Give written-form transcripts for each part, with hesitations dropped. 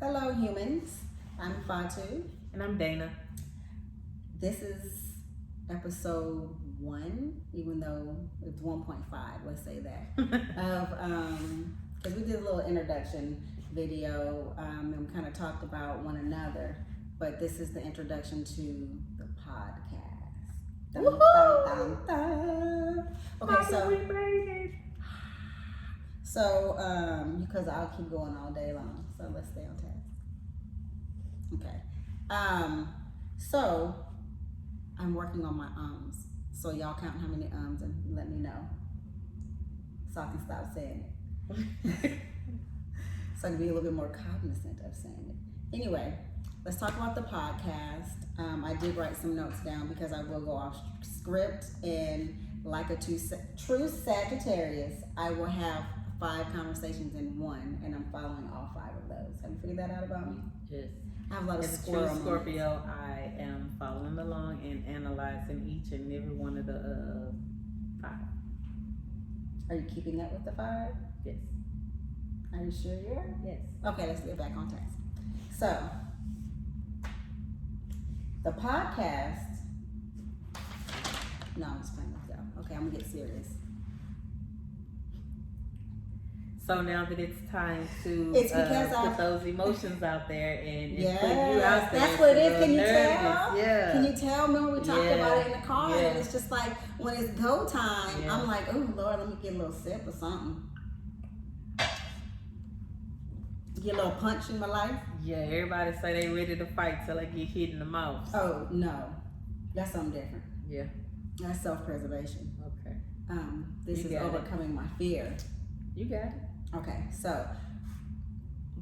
Hello, humans. I'm Fatu. And I'm Dana. This is episode 1, even though it's 1.5. Let's say that. Because we did a little introduction video, and we kind of talked about one another. But this is the introduction to the podcast. Dun, dun, dun, dun. Okay, we made it. so because I'll keep going all day long, so let's stay on task. Okay. So I'm working on my ums. So y'all count how many ums and let me know, so I can stop saying it. So I can be a little bit more cognizant of saying it. Anyway, let's talk about the podcast. I did write some notes down because I will go off script, and like a true Sagittarius, I will have 5 conversations in one, and I'm following all 5 of those. Have you figured that out about me? Yes. I have a lot of As a true Scorpio, I am following along and analyzing each and every one of the 5. Are you keeping up with the 5? Yes. Are you sure you are? Yes. Okay, let's get back on task. So, the podcast. No, I'm just playing with y'all. Okay, I'm gonna get serious. So now that it's time to It's because put those emotions out there and put you Yes, out there. that's what it it's a is. Can you little tell? nervous. Yeah. Can you tell? Remember we talked about it in the car, Yeah. and it's just like when it's go time, Yeah. I'm like, oh Lord, let me get a little sip or something. Get a little punch in my life. Yeah, everybody say they ready to fight till they get hit in the mouth. Oh no, that's something different. Yeah. That's self-preservation. Okay. This You is got it. overcoming my fear. You got it. Okay, so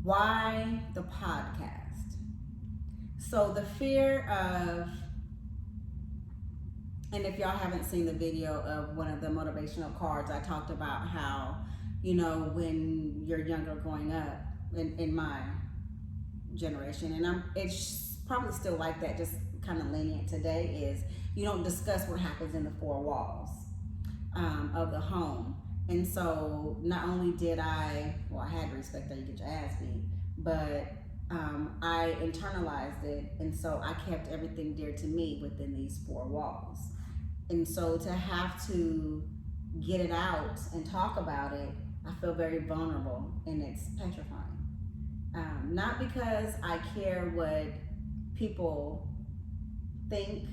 why the podcast? So the fear of, and if y'all haven't seen the video of one of the motivational cards, I talked about how, when you're younger growing up in my generation, and it's probably still like that, just kind of lenient today, is you don't discuss what happens in the 4 walls of the home. And so not only did I had to respect that you get your ass beat, but I internalized it, and so I kept everything dear to me within these 4 walls. And so to have to get it out and talk about it, I feel very vulnerable, and it's petrifying. Not because I care what people think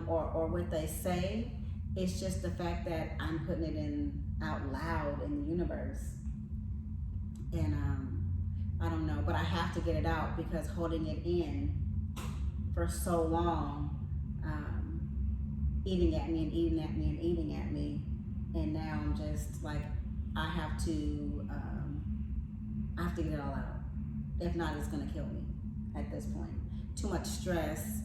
or what they say. It's just the fact that I'm putting it in out loud in the universe. And I don't know, but I have to get it out because holding it in for so long, eating at me and eating at me and eating at me. And now I'm just like, I have to get it all out. If not, it's gonna kill me at this point. Too much stress,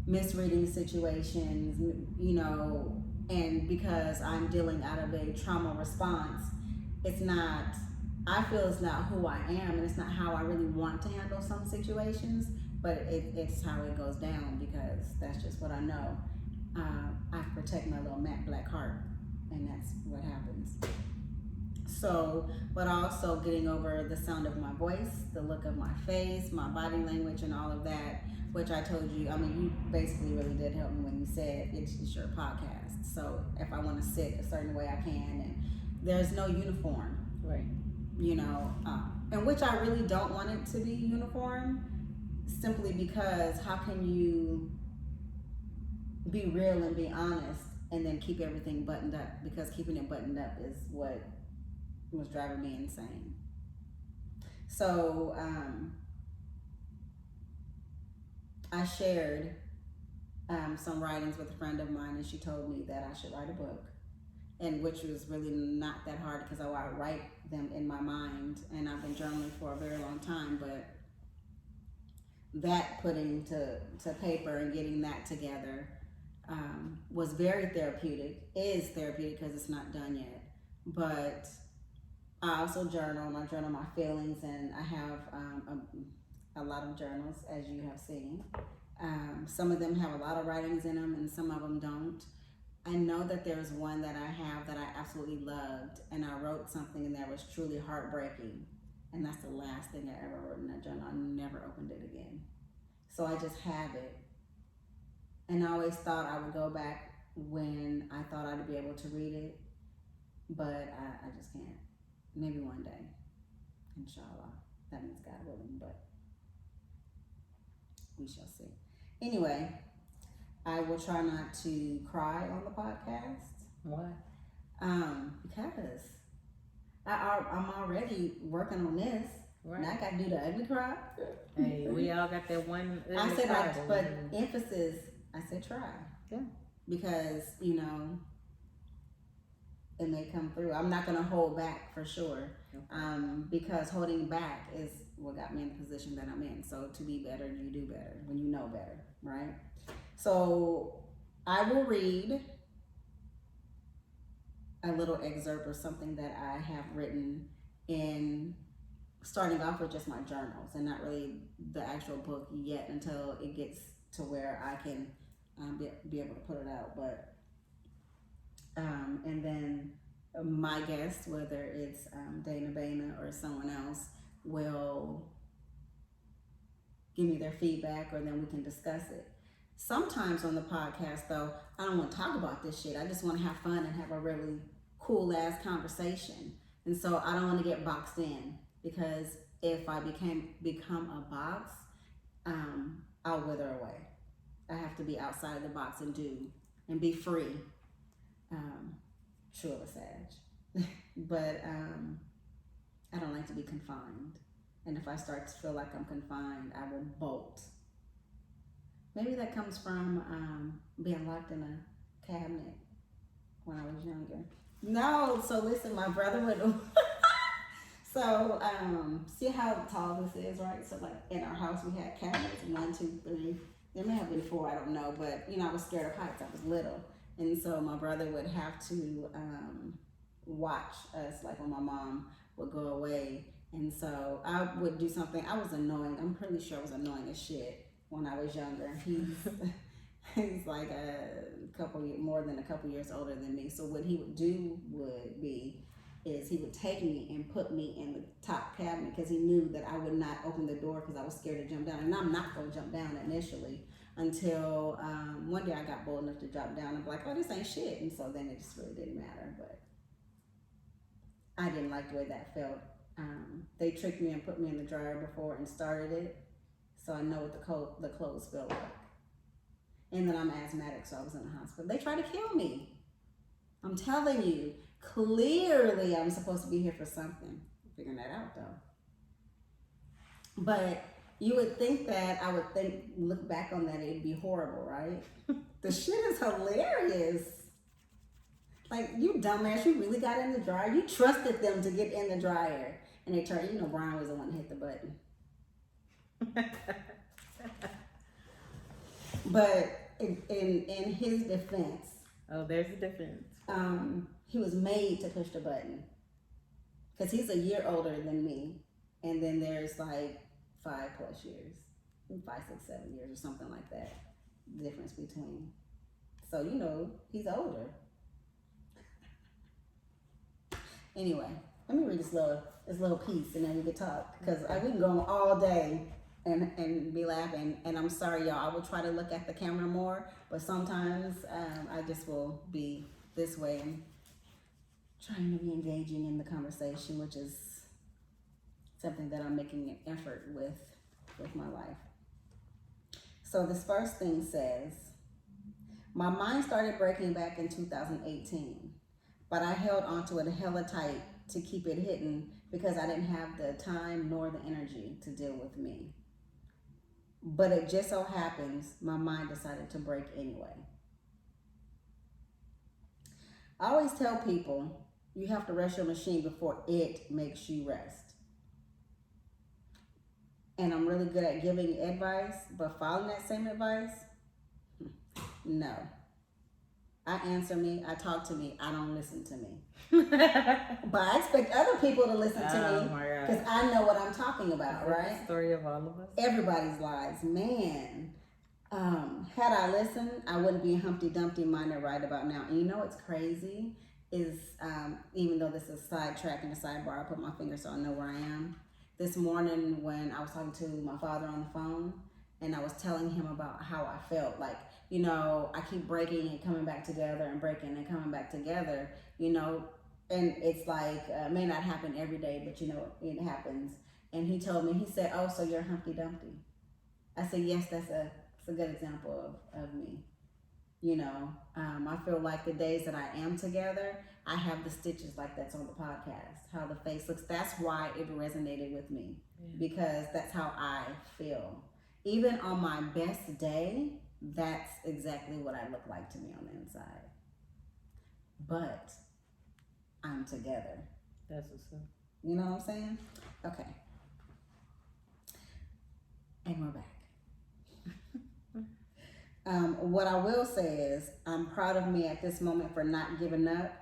misreading situations, and because I'm dealing out of a trauma response, I feel it's not who I am, and it's not how I really want to handle some situations, but it's how it goes down because that's just what I know. I protect my little matte black heart, and that's what happens. So, but also getting over the sound of my voice, the look of my face, my body language, and all of that, which I told you, you basically really did help me when you said it's your podcast. So if I want to sit a certain way, I can, and there's no uniform. Right. And which I really don't want it to be uniform, simply because how can you be real and be honest and then keep everything buttoned up? Because keeping it buttoned up is what was driving me insane. So I shared some writings with a friend of mine, and she told me that I should write a book, and which was really not that hard because I write them in my mind, and I've been journaling for a very long time, but that putting to paper and getting that together was very therapeutic, is therapeutic because it's not done yet. But I also journal, and I journal my feelings, and I have a lot of journals, as you have seen. Some of them have a lot of writings in them, and some of them don't. I know that there's one that I have that I absolutely loved, and I wrote something that was truly heartbreaking. And that's the last thing I ever wrote in that journal. I never opened it again. So I just have it. And I always thought I would go back when I thought I'd be able to read it, but I just can't. Maybe one day, inshallah. That means God willing, but we shall see. Anyway, I will try not to cry on the podcast. Why? Because I'm already working on this. Right. Now I got to do the ugly cry. Hey, we all got that one. I said, cry, but emphasis, I said try. Yeah. Because, it may come through. I'm not going to hold back for sure. Okay. Because holding back is what got me in the position that I'm in. So to be better, you do better when you know better, right? So I will read a little excerpt or something that I have written in starting off with just my journals and not really the actual book yet until it gets to where I can be able to put it out. But and then my guest, whether it's Dana Bana or someone else, will give me their feedback, or then we can discuss it. Sometimes on the podcast, though, I don't want to talk about this shit. I just want to have fun and have a really cool ass conversation. And so I don't want to get boxed in, because if I become a box, I'll wither away. I have to be outside of the box and be free. True of a Sag. But I don't like to be confined. And if I start to feel like I'm confined, I will bolt. Maybe that comes from being locked in a cabinet when I was younger. No, so listen, my brother would. So see how tall this is, right? So like in our house we had cabinets, 1, 2, 3. There may have been 4, I don't know, but I was scared of heights. I was little, and so my brother would have to watch us, like when my mom would go away, and so I would do something. I was annoying. I'm pretty sure I was annoying as shit when I was younger. He's like more than a couple years older than me. So what he would do is he would take me and put me in the top cabinet, because he knew that I would not open the door because I was scared to jump down. And I'm not going to jump down initially until one day I got bold enough to drop down and be like, oh, this ain't shit. And so then it just really didn't matter. But I didn't like the way that felt. They tricked me and put me in the dryer before and started it, so I know what the clothes feel like. And then I'm asthmatic, so I was in the hospital. They tried to kill me. I'm telling you, clearly I'm supposed to be here for something. Figuring that out though. But you would think that I would look back on that, it'd be horrible, right? The shit is hilarious. Like, you dumbass, you really got in the dryer. You trusted them to get in the dryer. And they turned, Brian was the one that hit the button. But in his defense. Oh, there's a difference. He was made to push the button. Because he's a year older than me. And then there's like 5+ years. 5, 6, 7 years or something like that. Difference between. So, he's older. Anyway, let me read this little piece and then we can talk, because we can go on all day and be laughing. And I'm sorry, y'all, I will try to look at the camera more, but sometimes I just will be this way and trying to be engaging in the conversation, which is something that I'm making an effort with my life. So this first thing says, my mind started breaking back in 2018. But I held onto it hella tight to keep it hidden because I didn't have the time nor the energy to deal with me. But it just so happens my mind decided to break anyway. I always tell people you have to rest your machine before it makes you rest. And I'm really good at giving advice, but following that same advice, no. I answer me, I talk to me, I don't listen to me. But I expect other people to listen to me, because I know what I'm talking about, right? The story of all of us. Everybody's lives, man. Had I listened, I wouldn't be Humpty Dumpty minded right about now. And what's crazy is, even though this is sidetrack and a sidebar, I put my finger so I know where I am. this morning when I was talking to my father on the phone, and I was telling him about how I felt. Like, you know, I keep breaking and coming back together and breaking and coming back together, you know, and it's like, may not happen every day, but you know, it happens. And he told me, he said, "Oh, so you're Humpty Dumpty." I said, "Yes, that's a good example of me." You know, I feel like the days that I am together, I have the stitches like that's on the podcast, how the face looks. That's why it resonated with me, because that's how I feel. Even on my best day, that's exactly what I look like to me on the inside. But I'm together. That's what's up. You know what I'm saying? Okay. And we're back. What I will say is, I'm proud of me at this moment for not giving up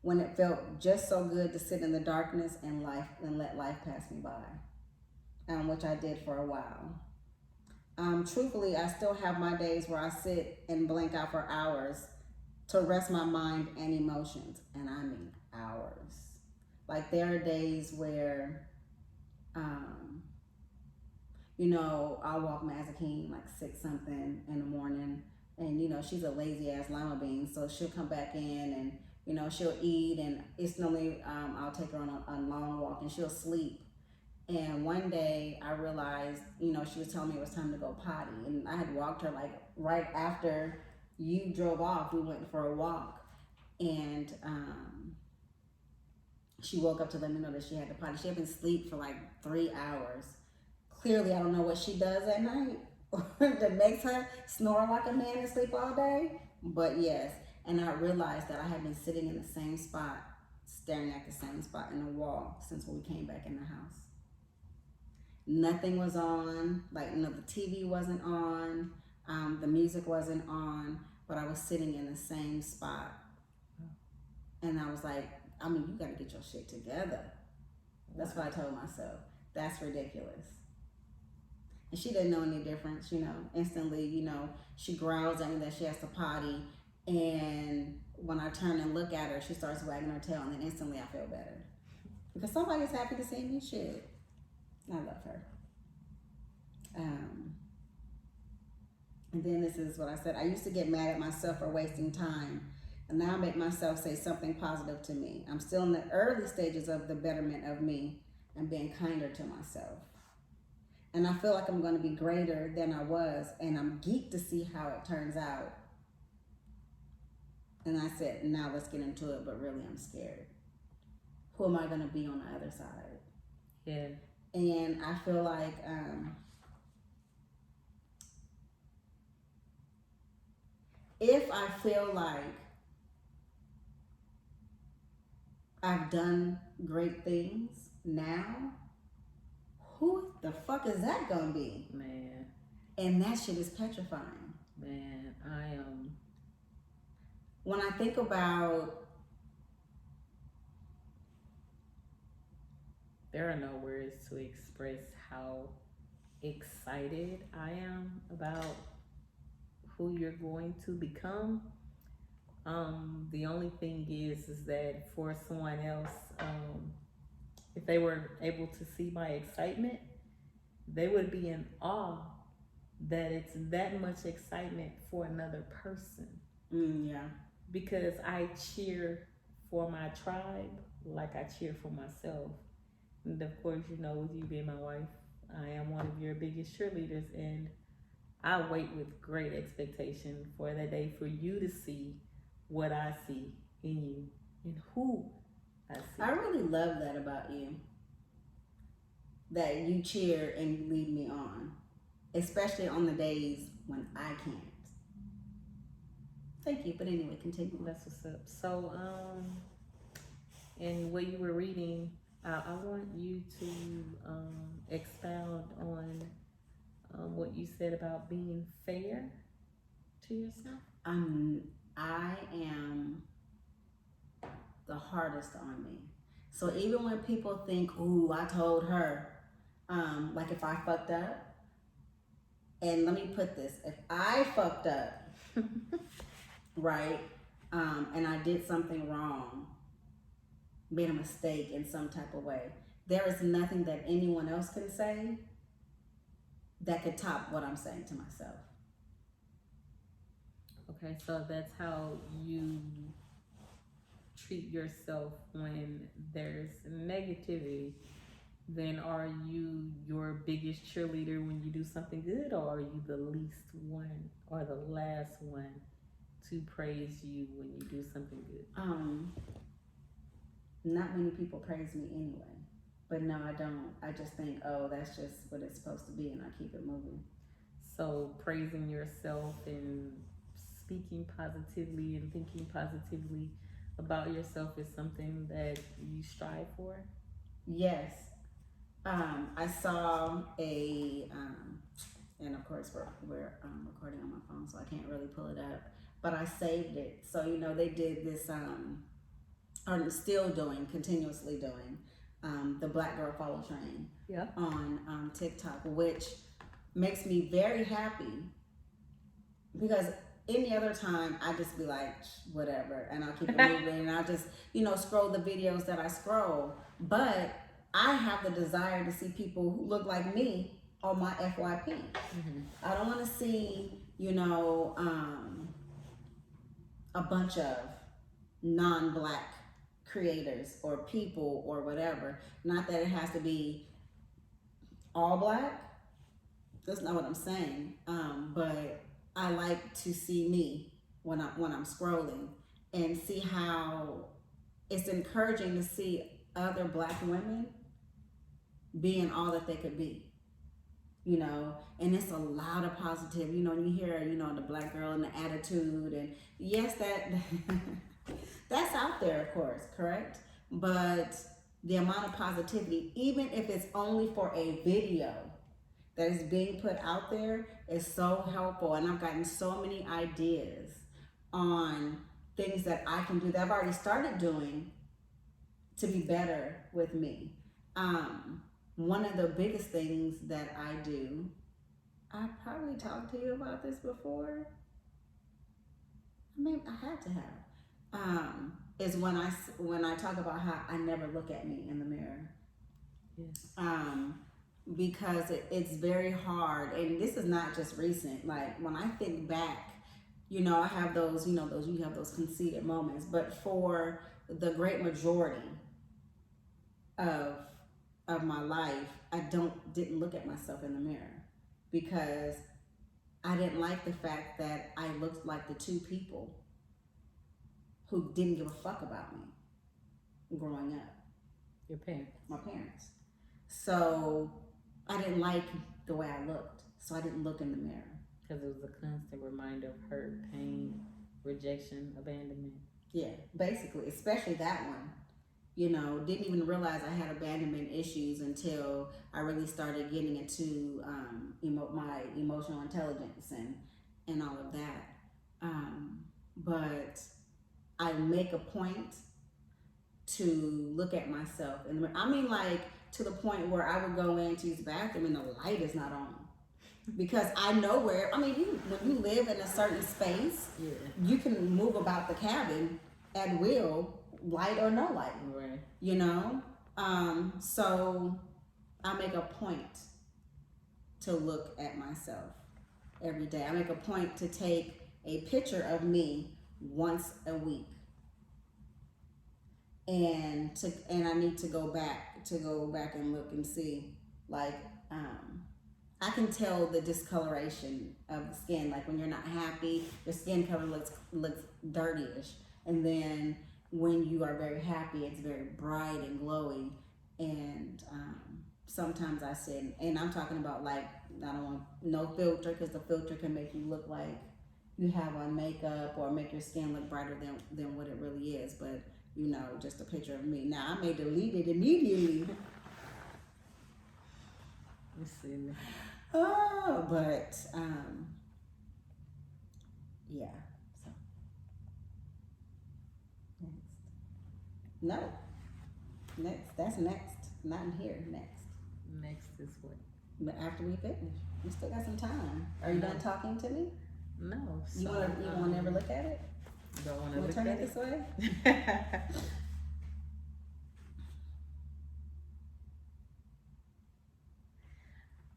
when it felt just so good to sit in the darkness and let life pass me by, which I did for a while. Truthfully, I still have my days where I sit and blank out for hours to rest my mind and emotions, and I mean hours. Like, there are days where, you know, I'll walk Mazakine like 6 something in the morning, and you know, she's a lazy ass lima bean, so she'll come back in and you know, she'll eat, and it's normally I'll take her on a long walk, and she'll sleep. And one day I realized, you know, she was telling me it was time to go potty, and I had walked her like right after you drove off. We went for a walk, and she woke up to let me know that she had to potty. She had been asleep for like 3 hours. Clearly, I don't know what she does at night that makes her snore like a man and sleep all day. But yes, and I realized that I had been sitting in the same spot, staring at the same spot in the wall since we came back in the house. Nothing was on, like, you know, the TV wasn't on, the music wasn't on, but I was sitting in the same spot. And I was like, I mean, you gotta get your shit together. That's what I told myself. That's ridiculous. And she didn't know any difference, you know. Instantly, you know, she growls at me that she has to potty. And when I turn and look at her, she starts wagging her tail, and then instantly I feel better. Because somebody's happy to see me. Shit. I love her. And then this is what I said. I used to get mad at myself for wasting time. And now I make myself say something positive to me. I'm still in the early stages of the betterment of me and being kinder to myself. And I feel like I'm going to be greater than I was, and I'm geeked to see how it turns out. And I said, now let's get into it, but really I'm scared. Who am I going to be on the other side? Yeah. And I feel like if I feel like I've done great things now, who the fuck is that gonna be? Man. And that shit is petrifying. Man, when I think about, there are no words to express how excited I am about who you're going to become. The only thing is that for someone else, if they were able to see my excitement, they would be in awe that it's that much excitement for another person. Yeah. Because I cheer for my tribe like I cheer for myself. And of course, you know, with you being my wife, I am one of your biggest cheerleaders, and I wait with great expectation for that day for you to see what I see in you and who I see. I really love that about you. That you cheer and you lead me on, especially on the days when I can't. Thank you, but anyway, continue. That's what's up. So, and what you were reading, I want you to expound on what you said about being fair to yourself. I am the hardest on me. So even when people think, ooh, I told her, like if I fucked up, and let me put this, if I fucked up, right, and I did something wrong, made a mistake in some type of way, there is nothing that anyone else can say that could top what I'm saying to myself. Okay, so that's how you treat yourself when there's negativity. Then are you your biggest cheerleader when you do something good, or are you the least one or the last one to praise you when you do something good? Not many people praise me anyway. But no, I don't. I just think, oh, that's just what it's supposed to be, and I keep it moving. So praising yourself and speaking positively and thinking positively about yourself is something that you strive for? Yes. I saw and of course we're recording on my phone, so I can't really pull it up, but I saved it. So, they did this, or still doing, continuously doing, the Black Girl Follow Train on TikTok, which makes me very happy because any other time I just be like, whatever, and I'll keep it moving, and I'll just, scroll the videos that I scroll. But I have the desire to see people who look like me on my FYP. Mm-hmm. I don't want to see, a bunch of non-Black creators or people or whatever. Not that it has to be all Black. That's not what I'm saying. But I like to see me when I'm scrolling and see how it's encouraging to see other Black women being all that they could be, and it's a lot of positive, and you hear, the Black girl and the attitude, and yes, that's out there, of course, correct? But the amount of positivity, even if it's only for a video that is being put out there, is so helpful. And I've gotten so many ideas on things that I can do that I've already started doing to be better with me. One of the biggest things that I do, I probably talked to you about this before. I mean, I had to have. Is when I talk about how I never look at me in the mirror. Yes. Because it's very hard, and this is not just recent. Like when I think back, I have those, you have those conceited moments. But for the great majority of my life, I didn't look at myself in the mirror because I didn't like the fact that I looked like the two people who didn't give a fuck about me growing up. Your parents. My parents. So I didn't like the way I looked, so I didn't look in the mirror. Because it was a constant reminder of hurt, pain, rejection, abandonment. Yeah, basically, especially that one. Didn't even realize I had abandonment issues until I really started getting into my emotional intelligence and all of that. But I make a point to look at myself in the mirror. I mean, like, to the point where I would go into his bathroom and the light is not on. Because I know where, when you live in a certain space, you can move about the cabin at will, light or no light. Right. So I make a point to look at myself every day. I make a point to take a picture of me once a week. And I need to go back and look and see, like, I can tell the discoloration of the skin. Like when you're not happy, your skin color looks dirtyish, and then when you are very happy, it's very bright and glowy. And sometimes I sit, and I'm talking about, like, I don't want no filter, because the filter can make you look like you have on makeup or make your skin look brighter than what it really is. But just a picture of me. Now I may delete it immediately. Let's see. Oh, but yeah. So next. That's next. Not in here. Next is what? But after we finish, we still got some time. Are you done talking to me? No. You want to never look at it? Don't want to look turn at it this way.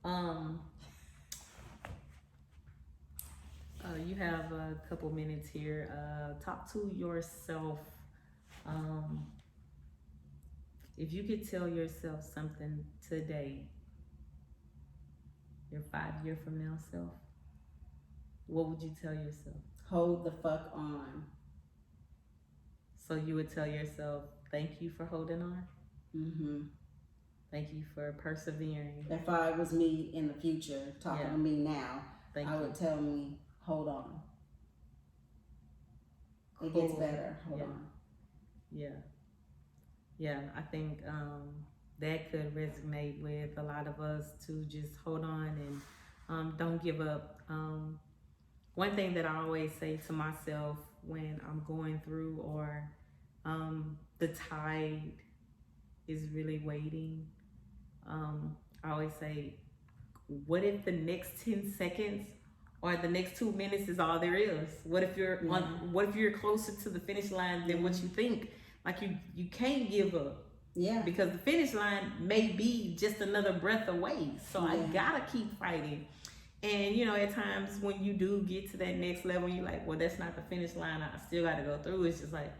Um, you have a couple minutes here. Talk to yourself. Um, if you could tell yourself something today, your 5 year from now self, what would you tell yourself? Hold the fuck on. So you would tell yourself, thank you for holding on. Mm-hmm. Thank you for persevering. If I was me in the future talking to me now, I would tell me, hold on. It gets better. Hold on. Yeah. I think that could resonate with a lot of us to just hold on and don't give up. One thing that I always say to myself when I'm going through or the tide is really waiting, I always say, what if the next 10 seconds or the next 2 minutes is all there is? What if you're what if you're closer to the finish line than what you think? Like you can't give up. Yeah. Because the finish line may be just another breath away. So I gotta keep fighting. And you know, at times when you do get to that next level, you're like, well, that's not the finish line. I still gotta go through. It's just like,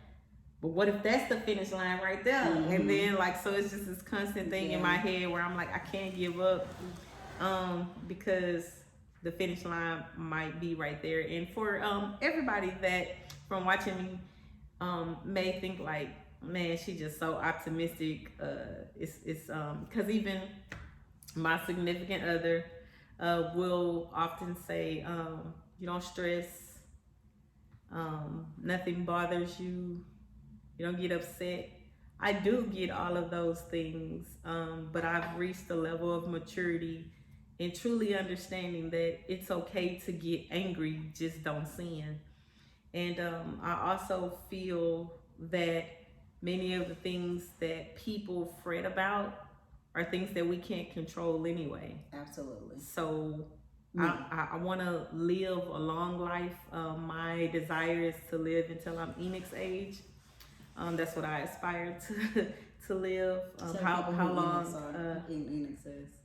but what if that's the finish line right there? And then like, so it's just this constant thing in my head where I'm like, I can't give up, because the finish line might be right there. And for everybody that from watching me may think like, man, she's just so optimistic. It's because even my significant other will often say, you don't stress, nothing bothers you, you don't get upset. I do get all of those things, but I've reached a level of maturity and truly understanding that it's okay to get angry, just don't sin. And I also feel that many of the things that people fret about are things that we can't control anyway. Absolutely. So I want to live a long life. My desire is to live until I'm Enoch's age. That's what I aspire to live. How long?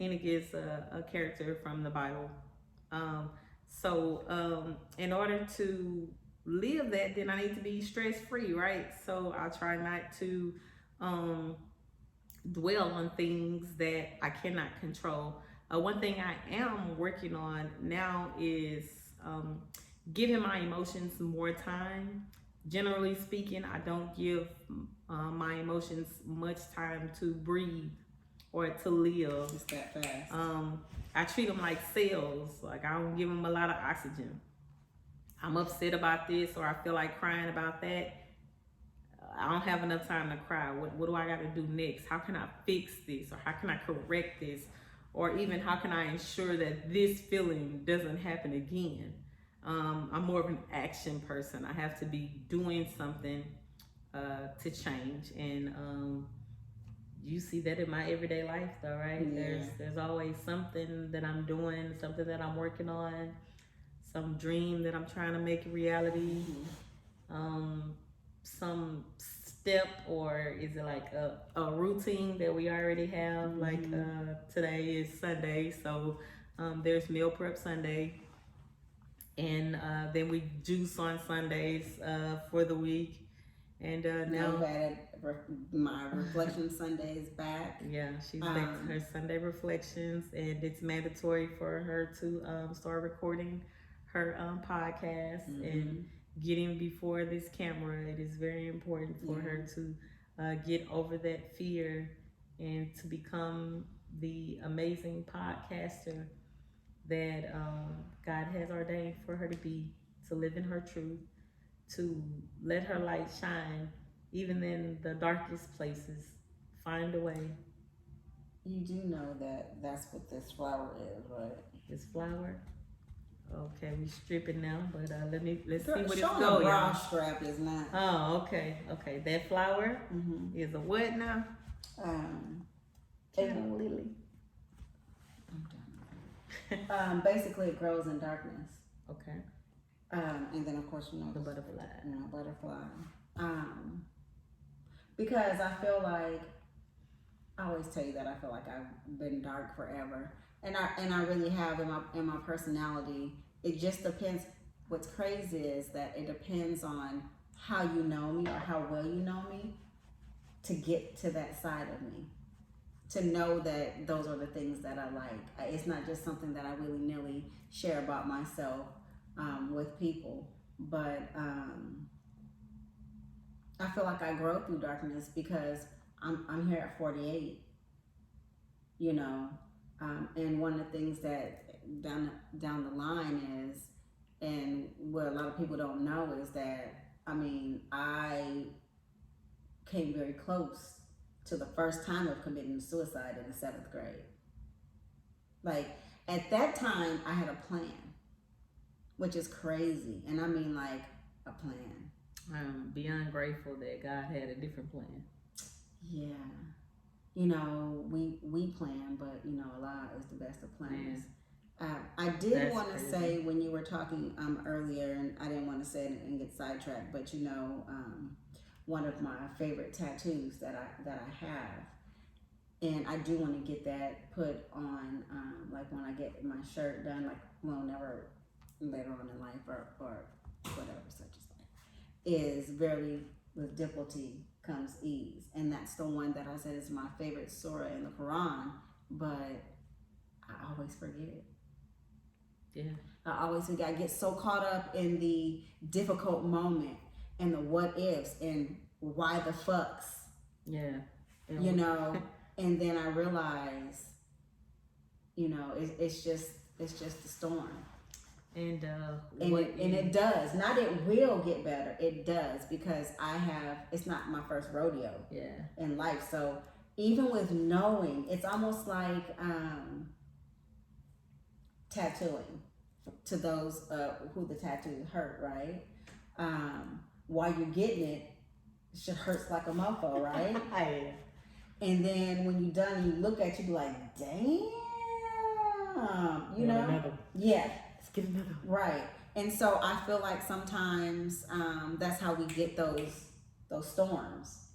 Enoch is a character from the Bible. So in order to live that, then I need to be stress free, right? So I try not to dwell on things that I cannot control. One thing I am working on now is giving my emotions more time. Generally speaking, I don't give my emotions much time to breathe or to live. It's that fast. I treat them like cells. Like I don't give them a lot of oxygen. I'm upset about this or I feel like crying about that. I don't have enough time to cry. What do I got to do next? How can I fix this? Or how can I correct this? Or even how can I ensure that this feeling doesn't happen again? I'm more of an action person. I have to be doing something to change. And you see that in my everyday life though, right? Yeah. There's always something that I'm doing, something that I'm working on, some dream that I'm trying to make a reality. Some step, or is it like a routine that we already have? Like today is Sunday, so there's meal prep Sunday, and then we juice on Sundays for the week. And now my reflection Sunday is back. Yeah, she's back to her Sunday reflections, and it's mandatory for her to start recording her podcast and getting before this camera. It is very important for her to get over that fear and to become the amazing podcaster that God has ordained for her to be, to live in her truth, to let her light shine even in the darkest places. Find a way. You do know that that's what this flower is, right? This flower? Okay, we stripping now, but let's see what it's going. Show bra strap is not. Oh, okay. That flower is a what now? Lily. Basically, it grows in darkness. Okay. And then of course, you know, the butterfly. Butterfly. Because I feel like I always tell you that I feel like I've been dark forever, and I really have in my personality. It just depends. What's crazy is that it depends on how you know me or how well you know me to get to that side of me. To know that those are the things that I like. It's not just something that I willy nilly share about myself with people, but I feel like I grow through darkness because I'm here at 48, you know, and one of the things that down the line is, and what a lot of people don't know is that I mean I came very close to the first time of committing suicide in the 7th grade. Like at that time, I had a plan, which is crazy, and I mean like a plan. I'm beyond grateful that God had a different plan. Yeah, we plan, but Allah is the best of plans. I did want to say when you were talking earlier, and I didn't want to say it and get sidetracked, but one of my favorite tattoos that I have, and I do want to get that put on, like when I get my shirt done, like never later on in life or whatever such as that, is verily with difficulty comes ease, and that's the one that I said is my favorite surah in the Quran, but I always forget it. Yeah. I always forget. I get so caught up in the difficult moment and the what ifs and why the fucks. Yeah. And then I realize, it's just the storm. And it does. Not it will get better. It does, because it's not my first rodeo in life. So even with knowing, it's almost like tattooing to those who the tattoo hurt, right? While you're getting it, shit hurts like a mofo, right? Yeah. And then when you're done, you look at you be like, damn, Another. Yeah. Let's get another. Right. And so I feel like sometimes that's how we get those storms.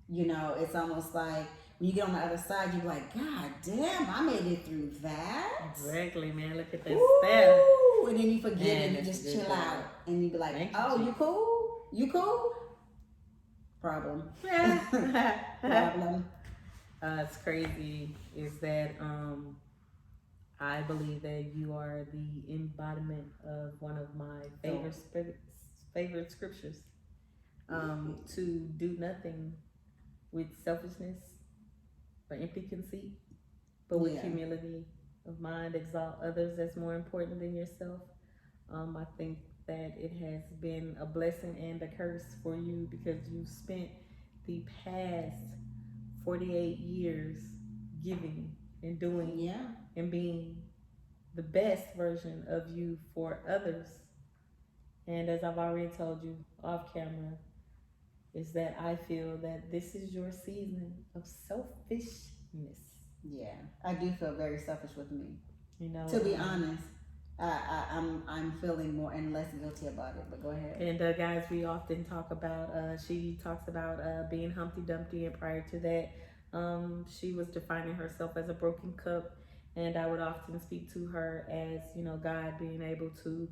It's almost like when you get on the other side, you're like, God damn, I made it through that. Exactly, man. Look at that step. And then you forget and you just chill out. And you be like, you cool? You cool? Problem. Problem. It's crazy is that I believe that you are the embodiment of one of my favorite scriptures. To do nothing with selfishness or empty conceit, but with humility of mind, exalt others as more important than yourself. I think that it has been a blessing and a curse for you, because you've spent the past 48 years giving and doing and being the best version of you for others. And as I've already told you off camera, is that I feel that this is your season of selfishness. Yeah, I do feel very selfish with me. To be honest, I'm feeling more and less guilty about it. But go ahead. And guys, we often talk about. She talks about being Humpty Dumpty, and prior to that, she was defining herself as a broken cup. And I would often speak to her as God being able to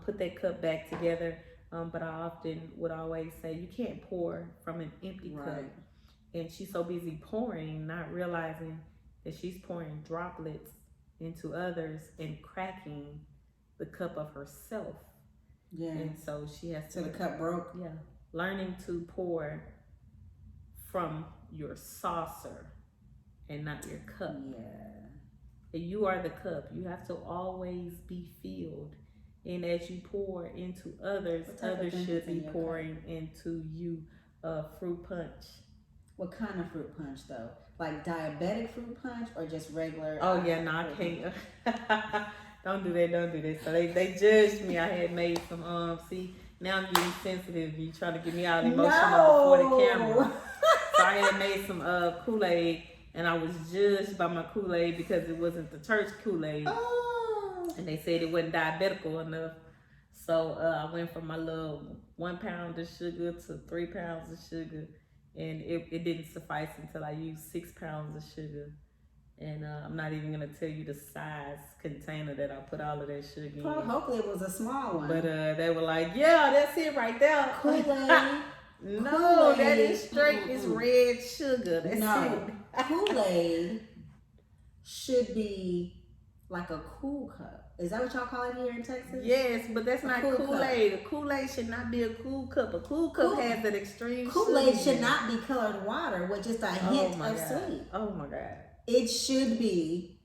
put that cup back together. But I often would always say, you can't pour from an empty cup. And she's so busy pouring, not realizing that she's pouring droplets into others and cracking the cup of herself. Yeah. And so she has to the cup broke. Yeah. Learning to pour from your saucer and not your cup. Yeah. You are the cup. You have to always be filled. And as you pour into others, others should be pouring into you. Fruit punch. What kind of fruit punch though? Like diabetic fruit punch or just regular? Oh yeah, no, I can't. Don't do that. So they judged me. I had made some see, now I'm getting sensitive. You trying to get me all emotional before the camera. So I had made some Kool-Aid, and I was judged by my Kool-Aid because it wasn't the church Kool-Aid. Oh. And they said it wasn't diabetical enough. So I went from my little 1 pound of sugar to 3 pounds of sugar. and it didn't suffice until I used 6 pounds of sugar. And I'm not even gonna tell you the size container that I put all of that sugar in. Well, hopefully it was a small one. But they were like, yeah, that's it right there. Kool-Aid. No, Kool-Aid. that is straight. It's red sugar. That's no, it. Kool-Aid should be like a cool cup. Is that what y'all call it here in Texas? Yes, but that's not cool Kool-Aid. A Kool-Aid should not be a cool cup. A cool cup has that extreme Kool-Aid sugar. should not be colored water with just a hint of sweet. Oh my God. It should be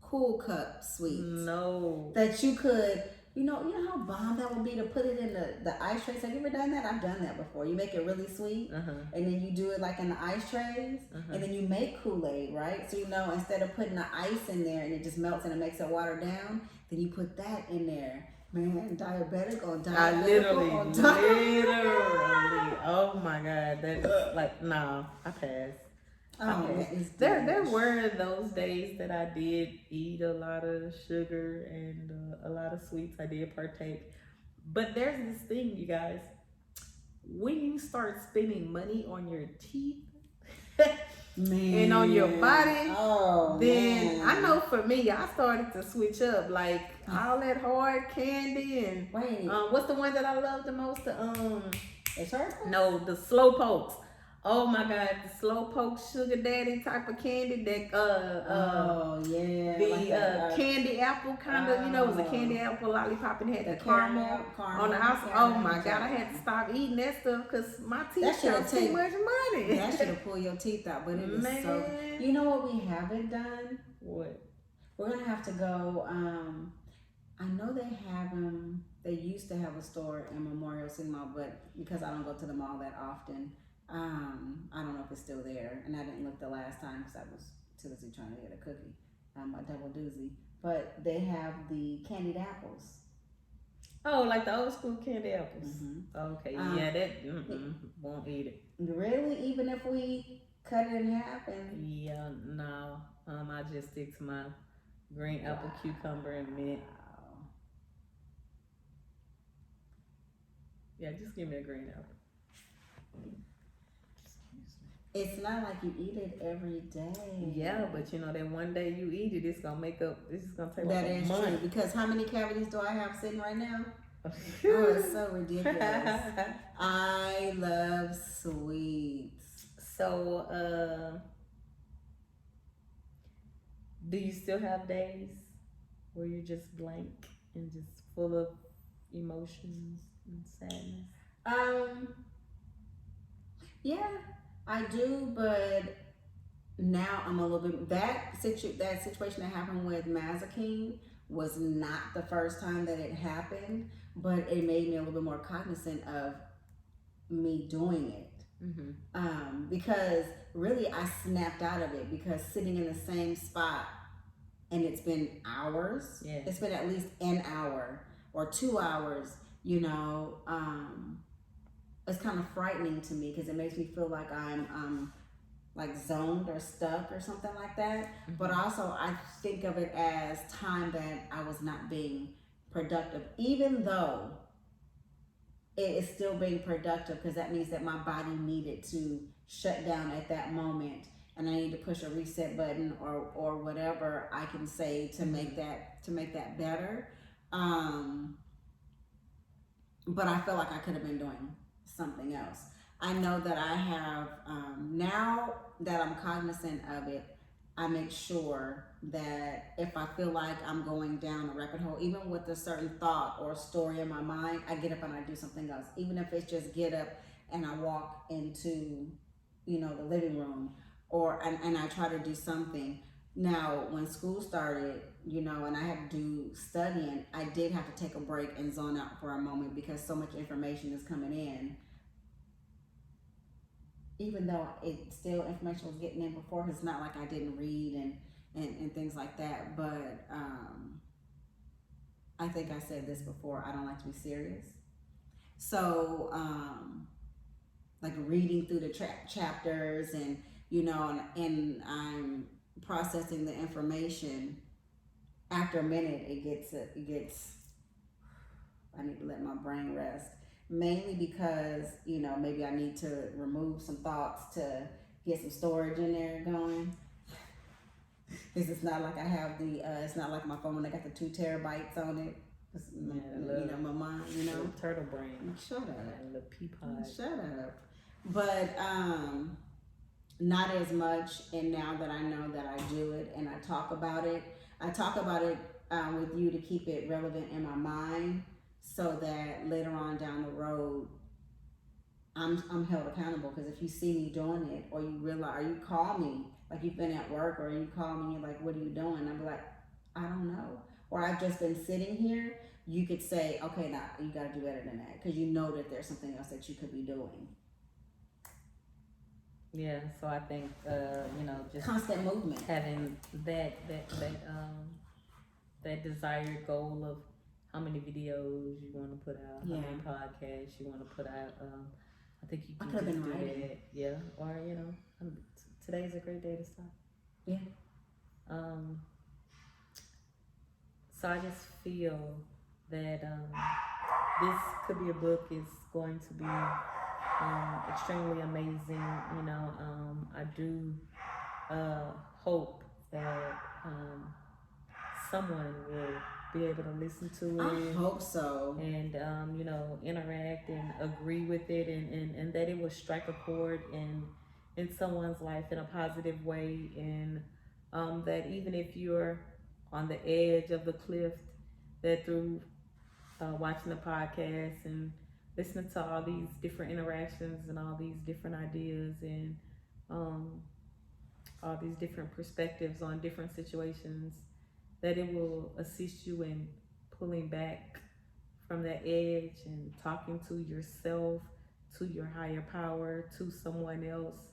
cool cup sweets. No. That you could, you know how bomb that would be to put it in the ice trays. Have you ever done that? I've done that before. You make it really sweet, and then you do it like in the ice trays, and then you make Kool-Aid, right? So instead of putting the ice in there and it just melts and it makes it watered down, then you put that in there. Man, diabetic on diabetic. I literally. Oh my God, that's like, no, I pass. Oh, there were those days that I did eat a lot of sugar and a lot of sweets. I did partake. But there's this thing, you guys. When you start spending money on your teeth and on your body, then I know for me, I started to switch up. Like all that hard candy and what's the one that I love the most? No, the slow pokes. Oh my God, the slow poke sugar daddy type of candy that candy apple kind of, it was a candy apple lollipop and had the caramel on the outside. Oh my God, I had to stop eating that stuff because my teeth cost too much money. That should have pulled your teeth out, but it is so. You know what we haven't done? What? We're gonna have to go. I know they have them. They used to have a store in Memorial City Mall, but because I don't go to the mall that often. I don't know if it's still there, and I didn't look the last time because I was too busy trying to get a cookie, a double doozy. But they have the candied apples. Oh, like the old school candy apples. Okay, that won't eat it. Really, even if we cut it in half and no, I just stick to my green apple, cucumber, and mint. Yeah, just give me a green apple. It's not like you eat it every day. Yeah, but that one day you eat it, it's gonna make up. This is gonna take that like a is month. True, because how many cavities do I have sitting right now? Oh, it's so ridiculous. I love sweets. So, do you still have days where you're just blank and just full of emotions and sadness? Yeah. I do, but now I'm a little bit. That situation that happened with Mazakine was not the first time that it happened, but it made me a little bit more cognizant of me doing it. Because really I snapped out of it because sitting in the same spot and it's been hours. Yeah. It's been at least an hour or 2 hours, it's kind of frightening to me because it makes me feel like I'm like zoned or stuck or something like that. But also I think of it as time that I was not being productive, even though it is still being productive because that means that my body needed to shut down at that moment and I need to push a reset button or whatever I can say to make that better. But I feel like I could have been doing something else. I know that I have, now that I'm cognizant of it, I make sure that if I feel like I'm going down a rabbit hole, even with a certain thought or story in my mind, I get up and I do something else. Even if it's just get up and I walk into, the living room and I try to do something. Now, when school started, and I had to do studying, I did have to take a break and zone out for a moment because so much information is coming in. Even though information was getting in before, it's not like I didn't read and things like that. But I think I said this before, I don't like to be serious. So, like reading through the chapters and I'm processing the information. After a minute, it gets. I need to let my brain rest mainly because, you know, maybe I need to remove some thoughts to get some storage in there going. Because it's not like I have it's not like my phone, I got the 2 terabytes on it. It's, you know, my mind, you know. Turtle brain. Shut up. And the pea pod. Shut up. But, not as much, and now that I know that I do it and I talk about it with you to keep it relevant in my mind, so that later on down the road I'm held accountable. Because if you see me doing it, or you realize, or you call me, like you've been at work, or you call me and you're like, what are you doing? I'll be like, I don't know. Or I've just been sitting here, you could say, okay, now you got to do better than that, because you know that there's something else that you could be doing. Yeah, so I think you know, just constant movement, having that desired goal of how many videos you want to put out, how many podcasts you want to put out. I think you can just do that. Yeah, or you know, today's a great day to start. Yeah. So I just feel that this could be a book. Is going to be extremely amazing. You know, I do hope that someone will be able to listen to it. I hope so. And you know, interact and agree with it, and that it will strike a chord in someone's life in a positive way, and that even if you're on the edge of the cliff, that through watching the podcast and listening to all these different interactions and all these different ideas and all these different perspectives on different situations, that it will assist you in pulling back from that edge and talking to yourself, to your higher power, to someone else,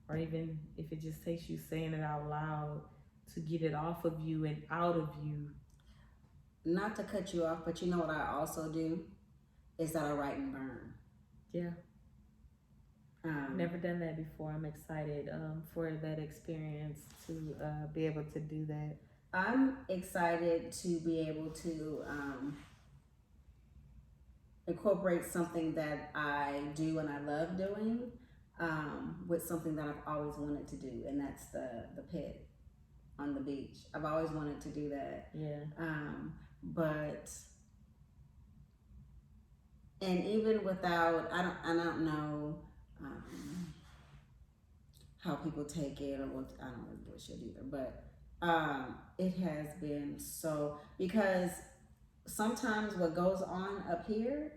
or even if it just takes you saying it out loud to get it off of you and out of you. Not to cut you off, but you know what I also do is that I write and burn. Yeah. Never done that before. I'm excited for that experience, to be able to do that. I'm excited to be able to incorporate something that I do and I love doing with something that I've always wanted to do, and that's the pit on the beach. I've always wanted to do that. Yeah. But and even without, I don't know how people take it, or what, I don't really give a shit either. But it has been so, because sometimes what goes on up here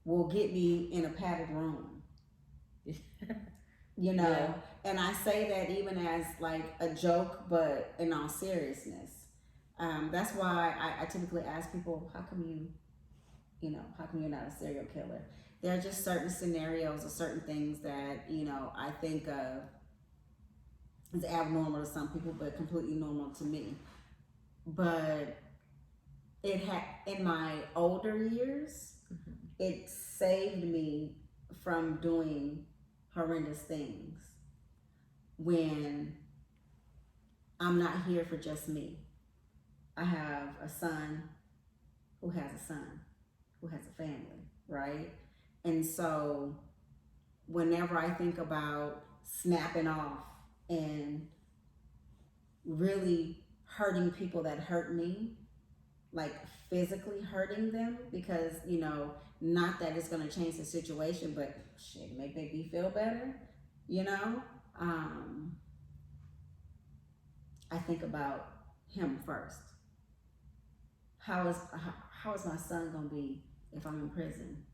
will get me in a padded room. You know, yeah. And I say that even as like a joke, but in all seriousness. That's why I typically ask people, how come you're not a serial killer? There are just certain scenarios or certain things that, you know, I think of as abnormal to some people, but completely normal to me. But it had, in my older years, it saved me from doing horrendous things when I'm not here for just me. I have a son who has a son who has a family, right? And so whenever I think about snapping off and really hurting people that hurt me, like physically hurting them, because, you know, not that it's going to change the situation, but shit, make me feel better, you know? I think about him first. How is my son going to be if I'm in prison?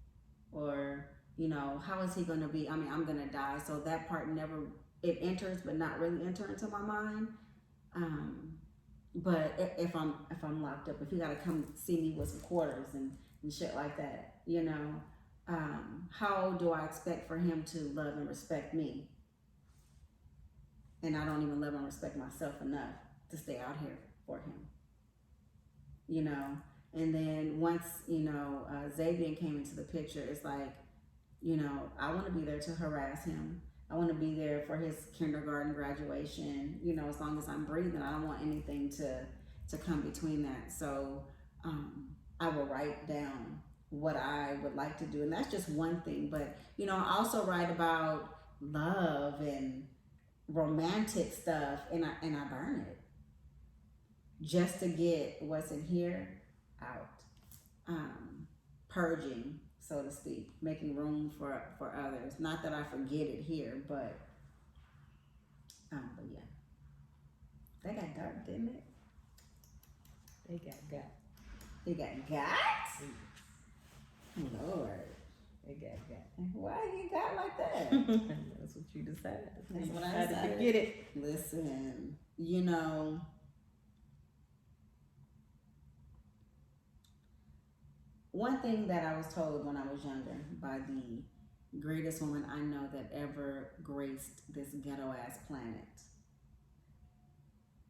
Or, you know, how is he going to be? I mean, I'm going to die. So that part never, it enters, but not really enter into my mind. But if I'm locked up, if you got to come see me with some quarters and shit like that, you know, how do I expect for him to love and respect me? And I don't even love and respect myself enough to stay out here for him, you know? And then once, you know, Xavier came into the picture, it's like, you know, I want to be there to harass him. I want to be there for his kindergarten graduation. You know, as long as I'm breathing, I don't want anything to come between that. So I will write down what I would like to do. And that's just one thing. But, you know, I also write about love and romantic stuff, and I burn it just to get what's in here out. Purging, so to speak, making room for others. Not that I forget it here, but yeah. That got dark, didn't it? They got. It got got? Lord. It got. Why you got like that? That's what you decided. That's what I decided decided. to get it. Listen, you know, one thing that I was told when I was younger by the greatest woman I know that ever graced this ghetto ass planet.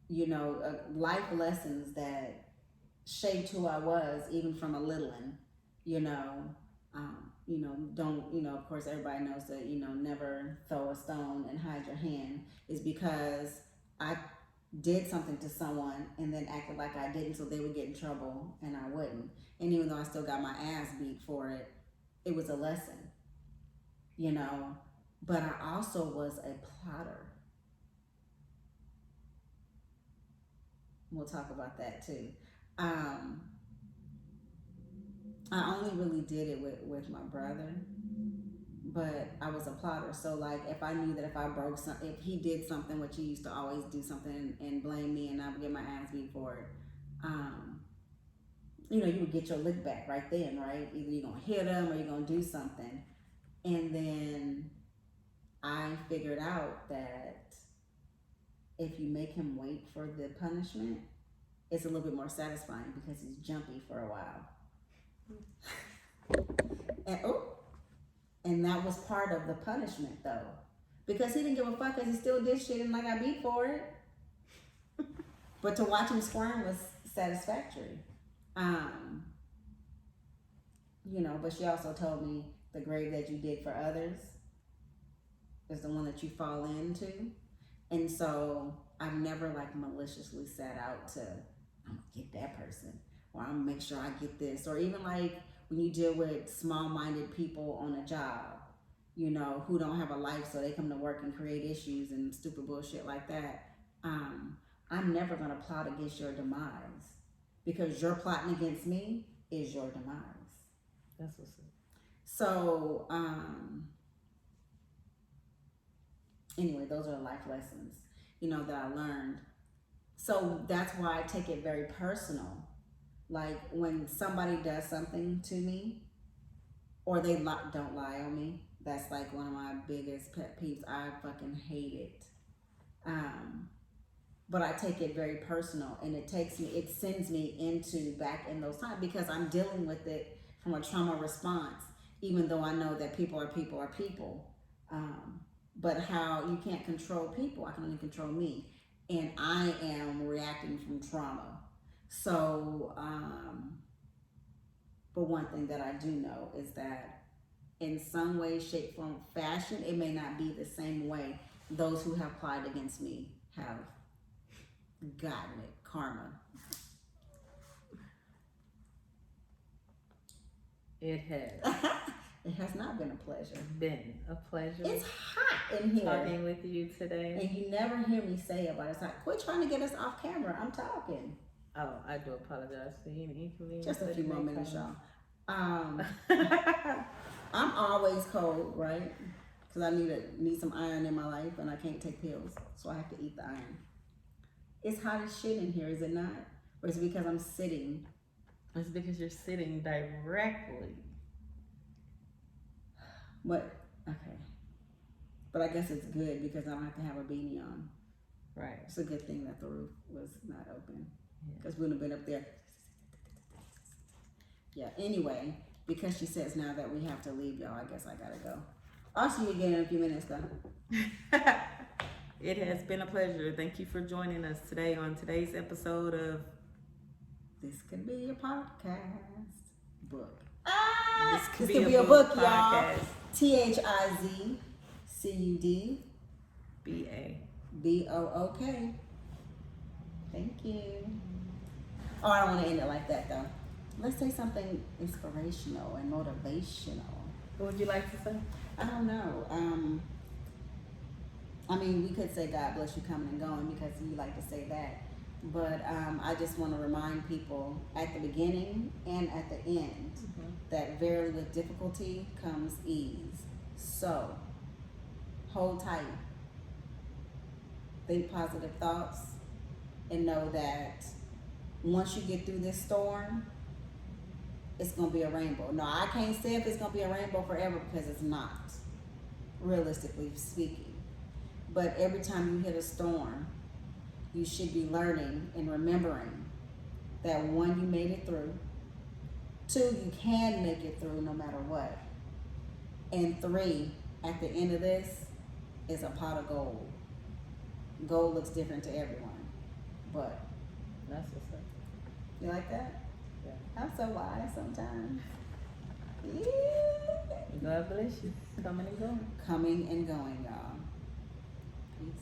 You know, life lessons that shaped who I was, even from a little one. Don't, of course everybody knows that, never throw a stone and hide your hand, is because I did something to someone and then acted like I didn't so they would get in trouble and I wouldn't. And even though I still got my ass beat for it, it was a lesson, but I also was a plotter. We'll talk about that too. I only really did it with my brother, but I was a plotter. So like, if I knew that if I broke something, if he did something, which he used to always do something and blame me and I would get my ass beat for it, you would get your lick back right then, right? Either you're gonna hit him or you're gonna do something. And then I figured out that if you make him wait for the punishment, it's a little bit more satisfying because he's jumpy for a while. And that was part of the punishment though, because he didn't give a fuck because he still did shit and I got beat for it. But to watch him squirm was satisfactory. But she also told me the grave that you dig for others is the one that you fall into. And so I've never like maliciously set out to, I'm gonna get that person, or I'm gonna make sure I get this, or even like when you deal with small-minded people on a job, who don't have a life, so they come to work and create issues and stupid bullshit like that. I'm never gonna plot against your demise, because your plotting against me is your demise. That's what's up. So, anyway, those are life lessons, that I learned. So that's why I take it very personal. Like when somebody does something to me, or they don't lie on me, that's like one of my biggest pet peeves. I fucking hate it. But I take it very personal, and it sends me back in those times, because I'm dealing with it from a trauma response, even though I know that people are people are people. But how you can't control people, I can only control me. And I am reacting from trauma. So, but one thing that I do know is that in some way, shape, form, fashion, it may not be the same way those who have plotted against me have gotten it, karma. It has. It has not been a pleasure. Been a pleasure. It's hot in here. Talking with you today. And you never hear me say about it. It's like, quit trying to get us off camera. I'm talking. Oh, I do apologize for any inconvenience. Just a few more minutes, y'all. I'm always cold, right? Because I need some iron in my life, and I can't take pills, so I have to eat the iron. It's hot as shit in here, is it not? Or is it because I'm sitting? It's because you're sitting directly. Okay. But I guess it's good because I don't have to have a beanie on. Right. It's a good thing that the roof was not open, because we would have been up there. Yeah, anyway, because she says now that we have to leave, y'all, I guess I gotta go. I'll see you again in a few minutes, though. It has been a pleasure. Thank you for joining us today on today's episode of This Could Be Your Podcast book. This Could be a book, y'all. podcast. THIZCUD BOOK. Thank you. Oh, I don't want to end it like that though. let's say something inspirational and motivational. What would you like to say? I don't know. I mean, we could say God bless you coming and going because you like to say that. But I just want to remind people at the beginning and at the end that verily with difficulty comes ease. So hold tight, think positive thoughts, and know that once you get through this storm, it's going to be a rainbow. No, I can't say if it's going to be a rainbow forever because it's not, realistically speaking. But every time you hit a storm, you should be learning and remembering that one, you made it through. Two, you can make it through no matter what. And three, at the end of this is a pot of gold. Gold looks different to everyone, but That's what's up. you like that? Yeah. I'm so wise sometimes. Yeah. God bless you. Coming and going. Coming and going, y'all. Peace.